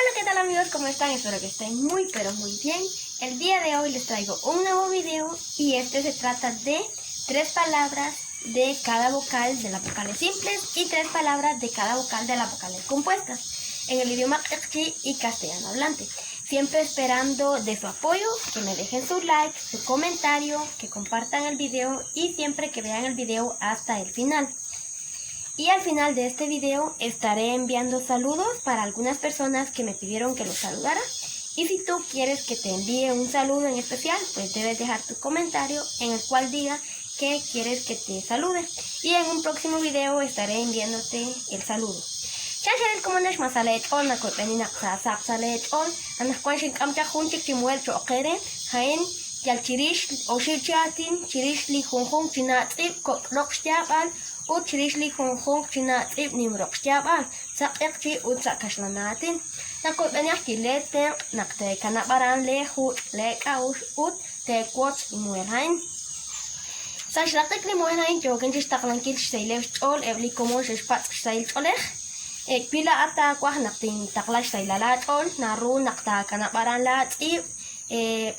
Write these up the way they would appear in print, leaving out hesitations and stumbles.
Hola, ¿qué tal amigos? ¿Cómo están? Espero que estén muy pero muy bien. El día de hoy les traigo un nuevo video y este se trata de 3 palabras de cada vocal de las vocales simples y 3 palabras de cada vocal de las vocales compuestas en el idioma q'eqchi y castellano hablante. Siempre esperando de su apoyo, que me dejen su like, su comentario, que compartan el video y siempre que vean el video hasta el final. Y al final de este video estaré enviando saludos para algunas personas que me pidieron que los saludara. Y si tú quieres que te envíe un saludo en especial, pues debes dejar tu comentario en el cual diga que quieres que te salude. Y en un próximo video estaré enviándote el saludo. Chachel como nash masalet on na kopenina sa salet on anas kwanshin kamcha junchik chimuel choqere hain yal chirish o shirchatin chirish li hunhung chinatsib koqloqshtabal u chirish li hunhung chinatsib nimroqshtabal saqeqchi u sakashlanatin na kopenina kilete nakte kanabaran le hu le kaush ut te kwot muel hain sashlaqik li muel hain jogen chistaqlankil shaylev chol evli como shpat shayl cholech pila ata kwah nakting taklash sa ilalachol naru nakta kanabaran latib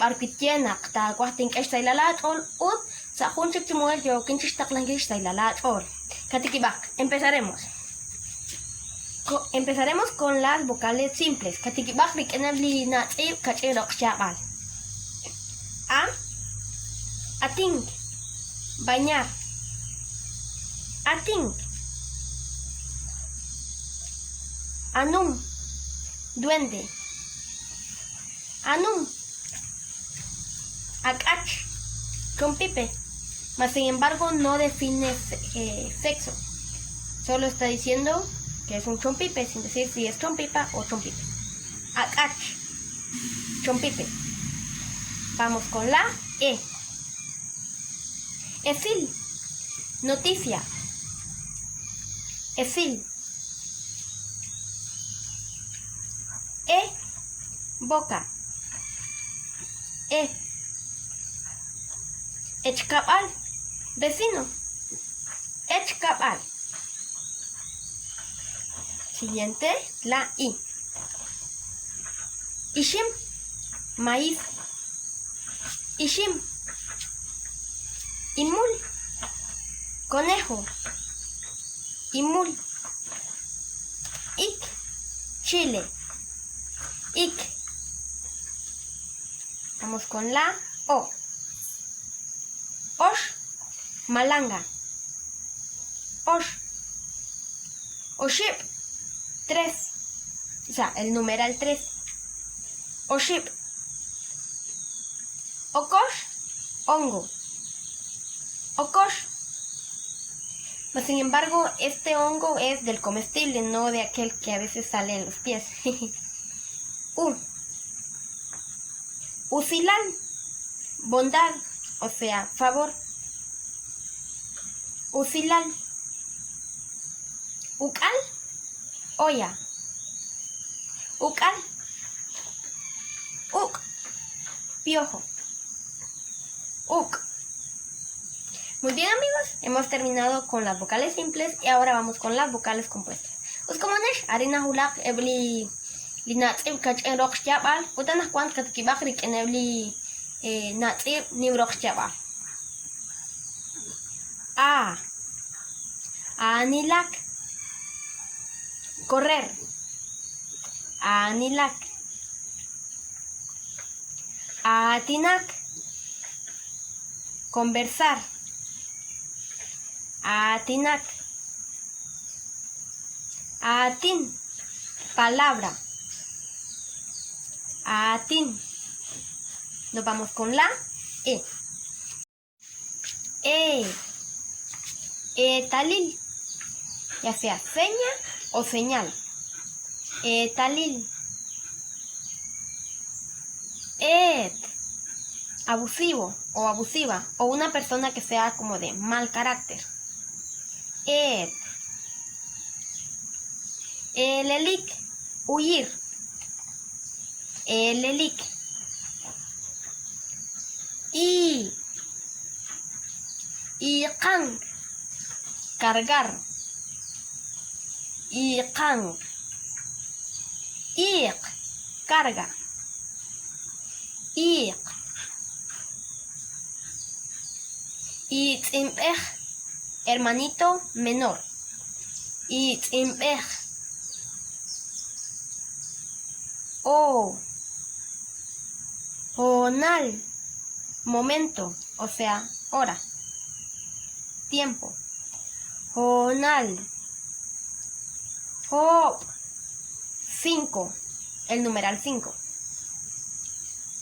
parpitye nakta kwah tingkesh sa ilalachol ut sa junchik chimuel yo kinchish taklangish sa ilalachol. Katikibak, empezaremos con las vocales simples. Katikibak rikenabli natib kachirok shabal. Ating, bañar. Ating. Anum, duende. Anum, akach, chompipe. Mas sin embargo no define sexo. Solo está diciendo que es un chompipe, sin decir si es chompipa o chompipe. Akach, chompipe. Vamos con la E. Efil, noticia. Efil. Boca. Echkabal, vecino. Echkabal. Siguiente, la I. Ishim, maíz. Ishim. Imul, conejo. Imul. Ik, chile. Ik. Vamos con la O. Osh, malanga. Osh. Oship, 3. O sea, el numeral 3. Oship. Okosh, hongo. Okosh. Mas sin embargo, este hongo es del comestible, no de aquel que a veces sale en los pies. Usilal, bondad, o sea, favor. Usilal. Ukal, olla. Ukal. Uk, piojo. Uk. Muy bien amigos, hemos terminado con las vocales simples y ahora vamos con las vocales compuestas. Uskomonesh, harina hulak, ebli Linatsib kach'en roqxtabal utanaj kuant katkibaq rik'enebli natsib nim roqxtabal. Anilak, correr. Anilak. Atinak, conversar. Atinak. Atin, palabra. Atin. Nos vamos con la E. Talil. Ya sea seña o señal. Talil. Abusivo o abusiva. O una persona que sea como de mal carácter. Lelik. Huir. Lelik. Iqan, cargar. Iqan. Iq, carga. Iq. Itz'imbej, hermanito menor. Itz'imbej. O. Onal, momento, o sea, hora, tiempo. Onal. Hop, 5, el numeral 5.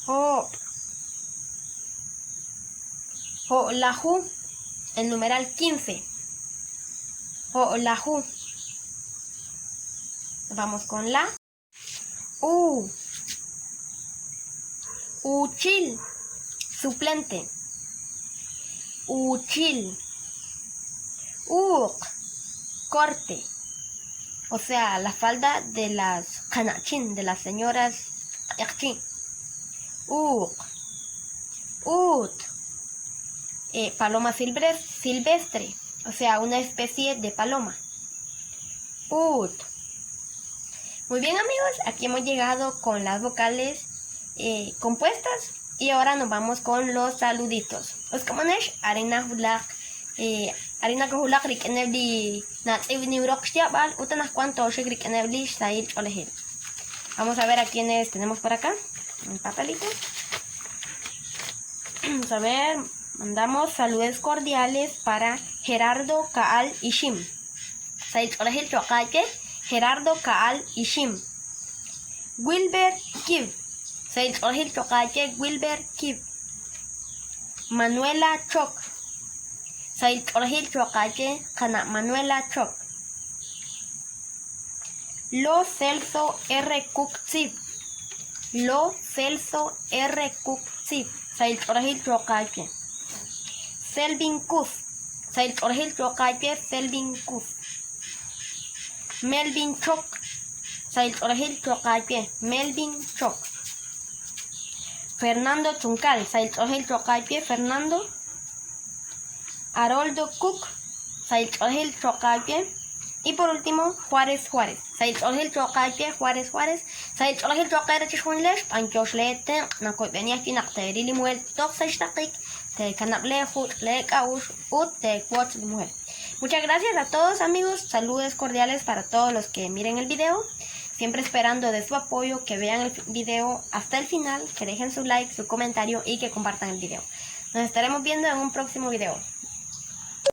Hop. Holahu, el numeral 15. Holahu. Vamos con la. Uchil, suplente. Uchil. Corte. O sea, la falda de las kanachin, de las señoras yakchin. Ut. Paloma silvestre, o sea, una especie de paloma. Ut. Muy bien, amigos, aquí hemos llegado con las vocales compuestas y ahora nos vamos con los saluditos. Os kamanesh arena hulak arena kohulak rik enebli nat evni urokshtiabal utanas cuanto shegrik enebli sail cholehil. Vamos a ver a quienes tenemos por acá. Un papelito. Vamos a ver. Mandamos saludos cordiales para Gerardo Kaal Ishim. Sail cholehil chokaike. Gerardo Kaal Ishim. Wilber Kiv. Sail cholehil chokaike. Wilber Kiv. Manuela Chok. Sail cholehil chokaike. Kana Manuela Chok. Lo Celso R. Kuksib. Lo Celso R. Kuksib. Sail cholehil chokaike. Selvin Kuz. Sail cholehil chokaike. Selvin Kuz. Melvin Chok. Sail cholehil chokaike. Melvin Chok. Fernando Chuncal. Sail cholehil chokaike. Fernando. Haroldo Cook. Sail cholehil chokaike. Y por último, Juárez Juárez. Sail cholehil chokaike. Juárez Juárez. Sail cholehil chokaike chishunlesh. Panchosh lete. Nakoy beniaki nakteiri li mujer. Toxesh takik. Te canable le kaush. Ut te watch de mujer. Muchas gracias a todos, amigos. Saludos cordiales para todos los que miren el video. Siempre esperando de su apoyo, que vean el video hasta el final, que dejen su like, su comentario y que compartan el video. Nos estaremos viendo en un próximo video.